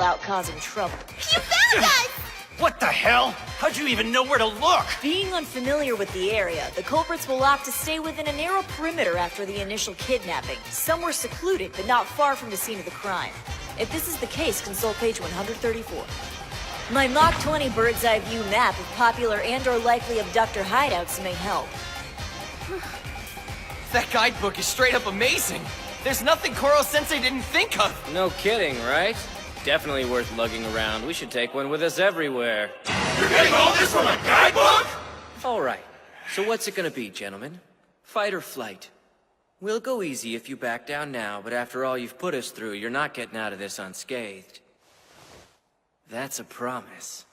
out causing trouble. You found us! What the hell? How'd you even know where to look? Being unfamiliar with the area, the culprits will opt to stay within a narrow perimeter after the initial kidnapping, somewhere secluded but not far from the scene of the crime. If this is the case, consult page 134. My Mach 20 bird's eye view map of popular and/or likely abductor hideouts may help. That guidebook is straight up amazing. There's nothing Koro-sensei didn't think of. No kidding, right? Definitely worth lugging around. We should take one with us everywhere. You're getting all this from a guidebook? All right. So what's it gonna be, gentlemen? Fight or flight? We'll go easy if you back down now, but after all you've put us through, you're not getting out of this unscathed. That's a promise.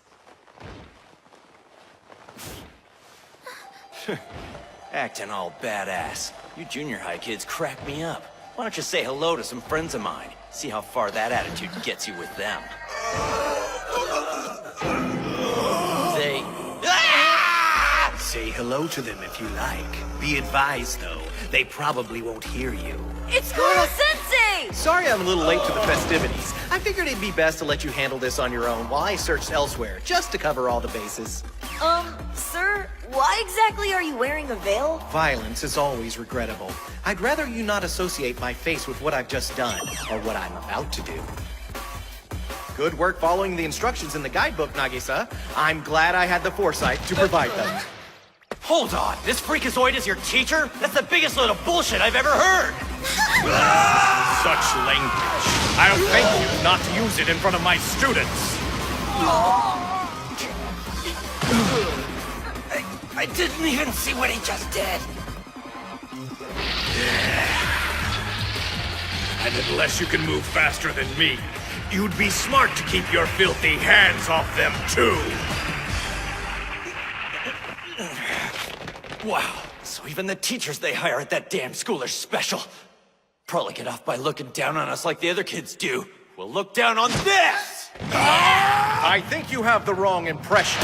Acting all badass. You junior high kids crack me up. Why don't you say hello to some friends of mine? See how far that attitude gets you with them. Say... Ah! Say hello to them if you like. Be advised, though, they probably won't hear you. It's Koro-sensei! Sorry I'm a little late to the festivities. I figured it'd be best to let you handle this on your own while I searched elsewhere, just to cover all the bases. Sir, why exactly are you wearing a veil? Violence is always regrettable. I'd rather you not associate my face with what I've just done, or what I'm about to do. Good work following the instructions in the guidebook, Nagisa. I'm glad I had the foresight to provide them. Hold on, this freakazoid is your teacher? That's the biggest load of bullshit I've ever heard! Such language. I'll beg you not to use it in front of my students. I didn't even see what he just did. And unless you can move faster than me, you'd be smart to keep your filthy hands off them too. Wow, so even the teachers they hire at that damn school are special. Probably get off by looking down on us like the other kids do. We'll look down on this! I think you have the wrong impression.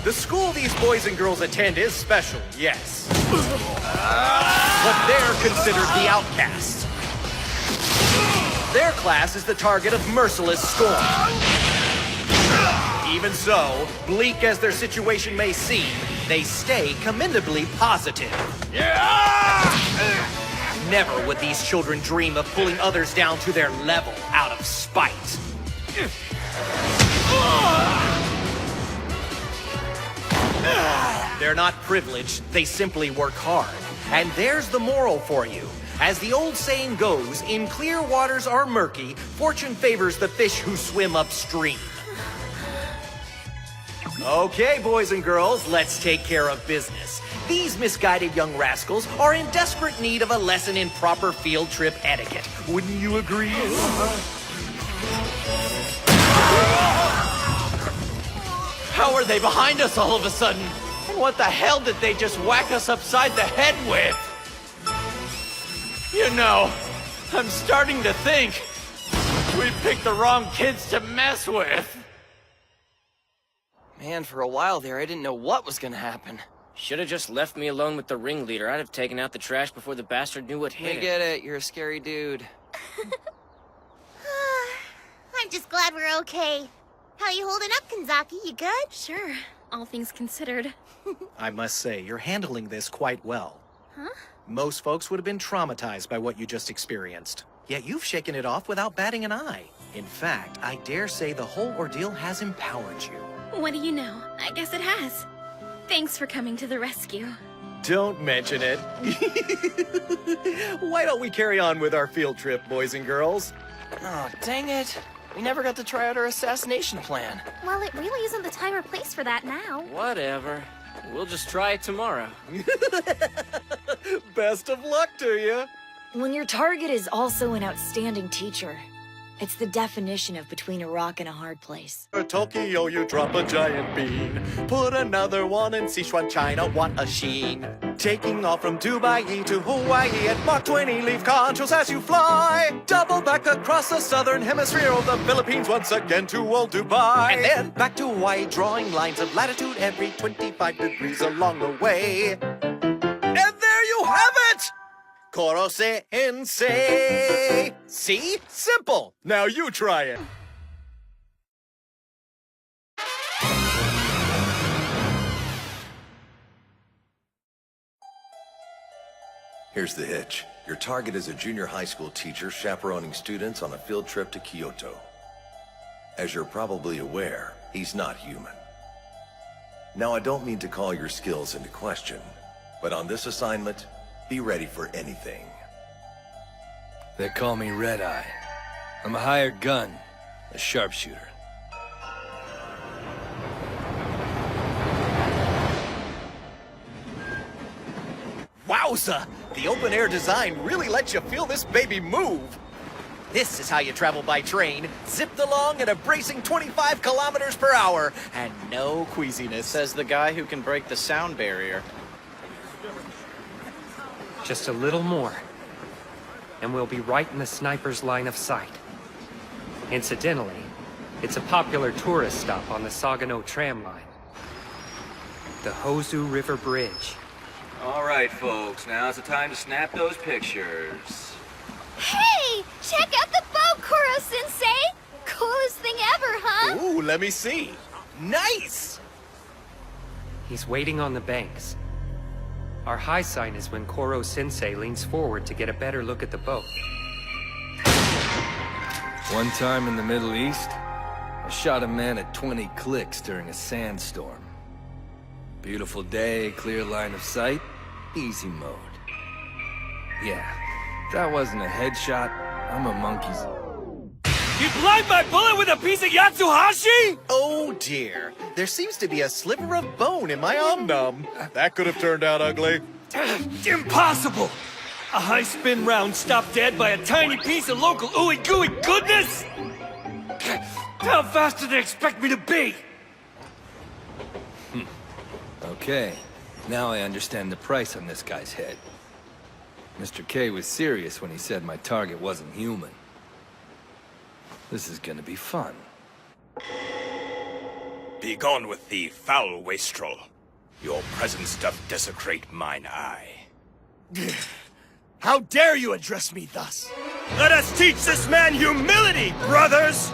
The school these boys and girls attend is special, yes. But they're considered the outcasts. Their class is the target of merciless scorn. Even so, bleak as their situation may seem, they stay commendably positive. Never would these children dream of pulling others down to their level out of spite. They're not privileged, they simply work hard. And there's the moral for you. As the old saying goes, in clear waters are murky, fortune favors the fish who swim upstream. Okay, boys and girls, let's take care of business. These misguided young rascals are in desperate need of a lesson in proper field trip etiquette. Wouldn't you agree? How are they behind us all of a sudden? And what the hell did they just whack us upside the head with? You know, I'm starting to think we picked the wrong kids to mess with. Man, for a while there, I didn't know what was gonna happen. Should have just left me alone with the ringleader. I'd have taken out the trash before the bastard knew what hit I it. get it, you're a scary dude. I'm just glad we're okay. How you holding up, Kanzaki? You good? Sure, all things considered. I must say, you're handling this quite well. Huh? Most folks would have been traumatized by what you just experienced. Yet you've shaken it off without batting an eye. In fact, I dare say the whole ordeal has empowered you. What do you know? I guess it has. Thanks for coming to the rescue. Don't mention it. Why don't we carry on with our field trip, boys and girls? Oh, dang it. We never got to try out our assassination plan. Well, it really isn't the time or place for that now. Whatever. We'll just try it tomorrow. Best of luck to you. When your target is also an outstanding teacher, it's the definition of between a rock and a hard place. Tokyo, you drop a giant bean. Put another one in Sichuan, China, what a sheen. Taking off from Dubai to Hawaii at Mach 20, leave controls as you fly. Double back across the southern hemisphere of the Philippines once again to old Dubai. And then back to Hawaii, drawing lines of latitude every 25 degrees along the way. And there you have it! Koro Sensei. See? Simple. Now you try it. Here's the hitch. Your target is a junior high school teacher chaperoning students on a field trip to Kyoto. As you're probably aware, he's not human. Now, I don't mean to call your skills into question, but on this assignment, be ready for anything. They call me Red Eye. I'm a hired gun, a sharpshooter. Wowza! The open-air design really lets you feel this baby move. This is how you travel by train, zipped along at a bracing 25 kilometers per hour, and no queasiness. Says the guy who can break the sound barrier. Just a little more, and we'll be right in the sniper's line of sight. Incidentally, it's a popular tourist stop on the Sagano tram line. The Hozu River Bridge. All right, folks, now's the time to snap those pictures. Hey! Check out the boat, Koro-sensei! Coolest thing ever, huh? Ooh, let me see. Nice! He's waiting on the banks. Our high sign is when Koro-sensei leans forward to get a better look at the boat. One time in the Middle East, I shot a man at 20 clicks during a sandstorm. Beautiful day, clear line of sight, easy mode. Yeah, that wasn't a headshot. I'm a monkey's. You blind my bullet with a piece of Yatsuhashi? Oh dear, there seems to be a sliver of bone in my om-nom. That could have turned out ugly. Impossible! A high-spin round stopped dead by a tiny piece of local ooey-gooey goodness? How fast do they expect me to be? Okay, now I understand the price on this guy's head. Mr. K was serious when he said my target wasn't human. This is gonna be fun. Be gone with thee, foul wastrel. Your presence doth desecrate mine eye. How dare you address me thus? Let us teach this man humility, brothers!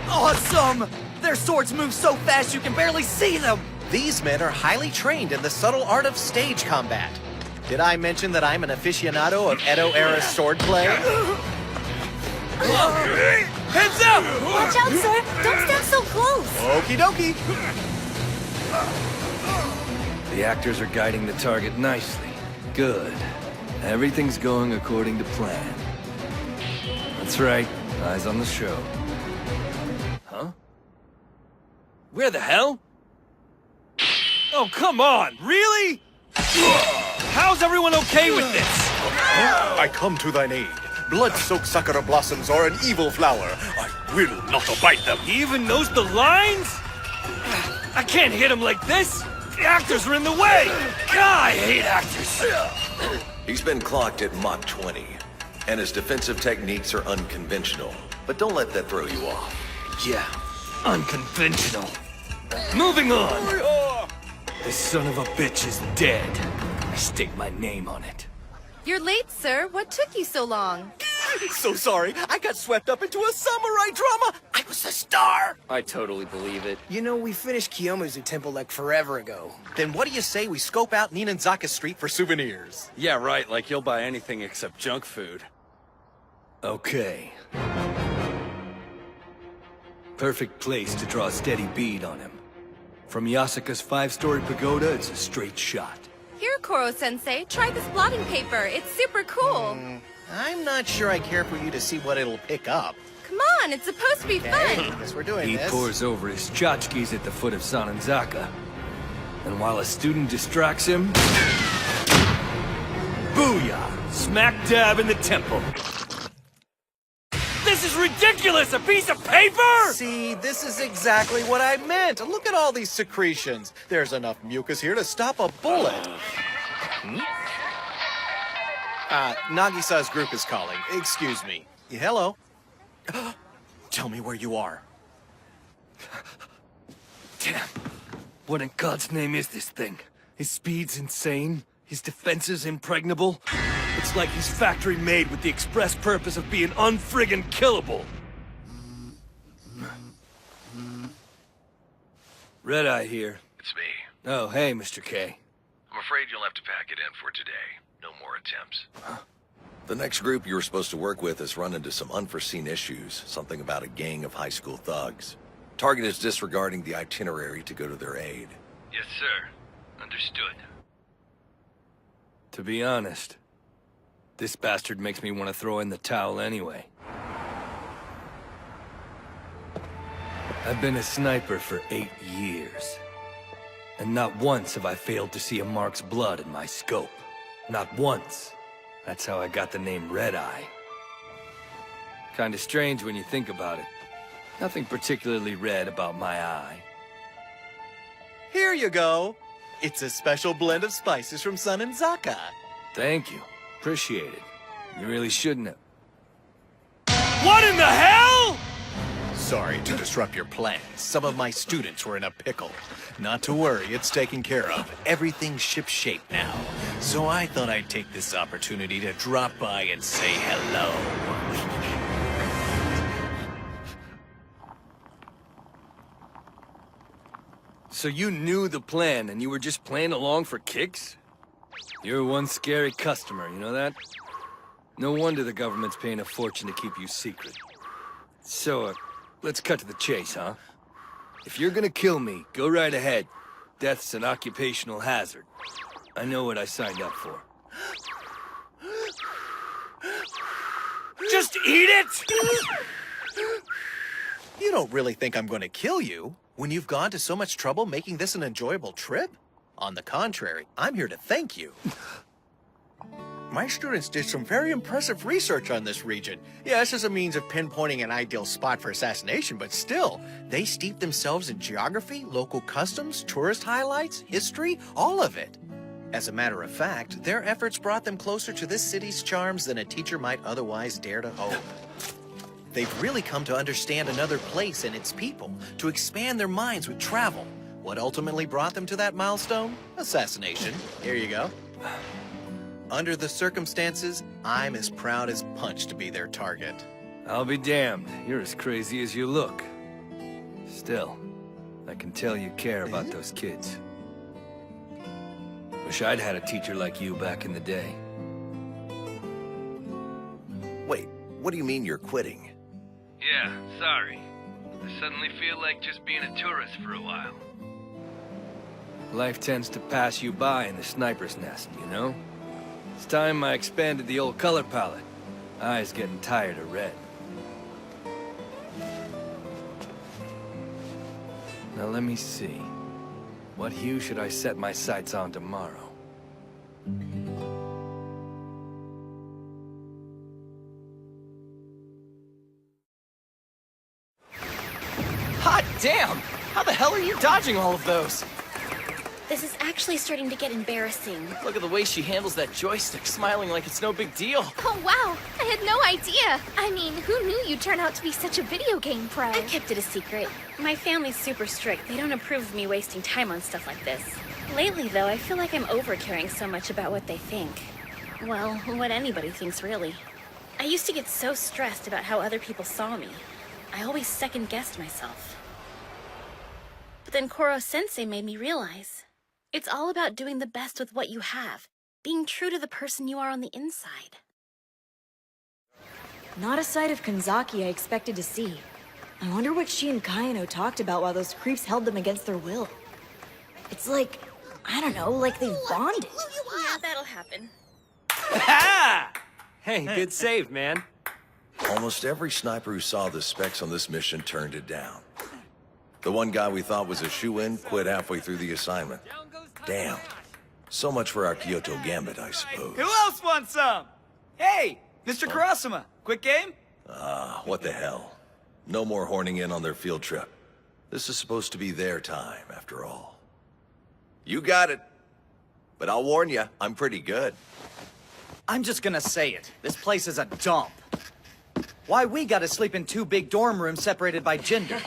Awesome! Their swords move so fast you can barely see them! These men are highly trained in the subtle art of stage combat. Did I mention that I'm an aficionado of Edo-era swordplay? Heads up! Watch out, sir! Don't stand so close! Okie dokie! The actors are guiding the target nicely. Good. Everything's going according to plan. That's right. Eyes on the show. Huh? Where the hell? Oh, come on! Really? How's everyone okay with this? I come to thine aid. Blood-soaked sakura blossoms are an evil flower. I will not abide them. He even knows the lines? I can't hit him like this! The actors are in the way! God, I hate actors! He's been clocked at Mach 20, and his defensive techniques are unconventional. But don't let that throw you off. Yeah, unconventional. Moving on! This son of a bitch is dead. I stake my name on it. You're late, sir. What took you so long? So sorry, I got swept up into a samurai drama! I was a star! I totally believe it. You know, we finished Kiyomizu Temple like forever ago. Then what do you say we scope out Ninanzaka Street for souvenirs? Yeah, right, like you'll buy anything except junk food. Okay. Perfect place to draw a steady bead on him. From Yasuka's 5-story pagoda, it's a straight shot. Here, Koro-sensei, try this blotting paper. It's super cool. I'm not sure I care for you to see what it'll pick up. Come on, it's supposed to be Okay, fun. guess we're doing He this. pours over his tchotchkes at the foot of Sananzaka. And while a student distracts him... Booyah! Smack dab in the temple. This is ridiculous! A piece of paper?! See, this is exactly what I meant. Look at all these secretions. There's enough mucus here to stop a bullet. Nagisa's group is calling. Excuse me. Hello? Tell me where you are. Damn. What in God's name is this thing? His speed's insane. His defenses impregnable? It's like he's factory made with the express purpose of being unfriggin' killable. Red-Eye here. It's me. Oh, hey, Mr. K. I'm afraid you'll have to pack it in for today. No more attempts. The next group you were supposed to work with has run into some unforeseen issues. Something about a gang of high school thugs. Target is disregarding the itinerary to go to their aid. Yes, sir. Understood. To be honest, this bastard makes me want to throw in the towel anyway. I've been a sniper for 8 years. And not once have I failed to see a mark's blood in my scope. Not once. That's how I got the name Red-Eye. Kinda strange when you think about it. Nothing particularly red about my eye. Here you go. It's a special blend of spices from Sun and Zaka. Thank you. Appreciate it. You really shouldn't have. What in the hell?! Sorry to disrupt your plans. Some of my students were in a pickle. Not to worry, it's taken care of. Everything's shipshape now. So I thought I'd take this opportunity to drop by and say hello. So you knew the plan and you were just playing along for kicks? You're one scary customer, you know that? No wonder the government's paying a fortune to keep you secret. So, let's cut to the chase, huh? If you're gonna kill me, go right ahead. Death's an occupational hazard. I know what I signed up for. Just eat it! You don't really think I'm going to kill you when you've gone to so much trouble making this an enjoyable trip? On the contrary, I'm here to thank you. My students did some very impressive research on this region. Yes, as a means of pinpointing an ideal spot for assassination, but still, they steeped themselves in geography, local customs, tourist highlights, history, all of it. As a matter of fact, their efforts brought them closer to this city's charms than a teacher might otherwise dare to hope. They've really come to understand another place and its people, to expand their minds with travel. What ultimately brought them to that milestone? Assassination. Here you go. Under the circumstances, I'm as proud as punch to be their target. I'll be damned. You're as crazy as you look. Still, I can tell you care about those kids. Wish I'd had a teacher like you back in the day. Wait, what do you mean you're quitting? Yeah, sorry. I suddenly feel like just being a tourist for a while. Life tends to pass you by in the sniper's nest, you know? It's time I expanded the old color palette. Eyes getting tired of red. Now let me see. What hue should I set my sights on tomorrow? Hot damn! How the hell are you dodging all of those? This is actually starting to get embarrassing. Look at the way she handles that joystick, smiling like it's no big deal. Oh wow, I had no idea. I mean, who knew you'd turn out to be such a video game pro? I kept it a secret. My family's super strict. They don't approve of me wasting time on stuff like this. Lately, though, I feel like I'm over-caring so much about what they think. Well, what anybody thinks, really. I used to get so stressed about how other people saw me. I always second-guessed myself. But then Koro-sensei made me realize it's all about doing the best with what you have, being true to the person you are on the inside. Not a sight of Kanzaki I expected to see. I wonder what she and Kaino talked about while those creeps held them against their will. It's like, I don't know, like they bonded. Yeah, that'll happen. Hey, good save, man. Almost every sniper who saw the specs on this mission turned it down. The one guy we thought was a shoo-in quit halfway through the assignment. Damn. So much for our Kyoto Gambit, I suppose. Who else wants some? Hey, Mr. Kurasuma, quick game? What the hell? No more horning in on their field trip. This is supposed to be their time, after all. You got it. But I'll warn you, I'm pretty good. I'm just gonna say it. This place is a dump. Why we gotta sleep in 2 big dorm rooms separated by gender?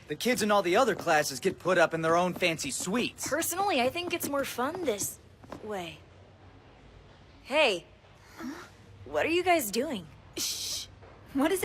The kids in all the other classes get put up in their own fancy suites. Personally, I think it's more fun this way. Hey. What are you guys doing? Shh. What is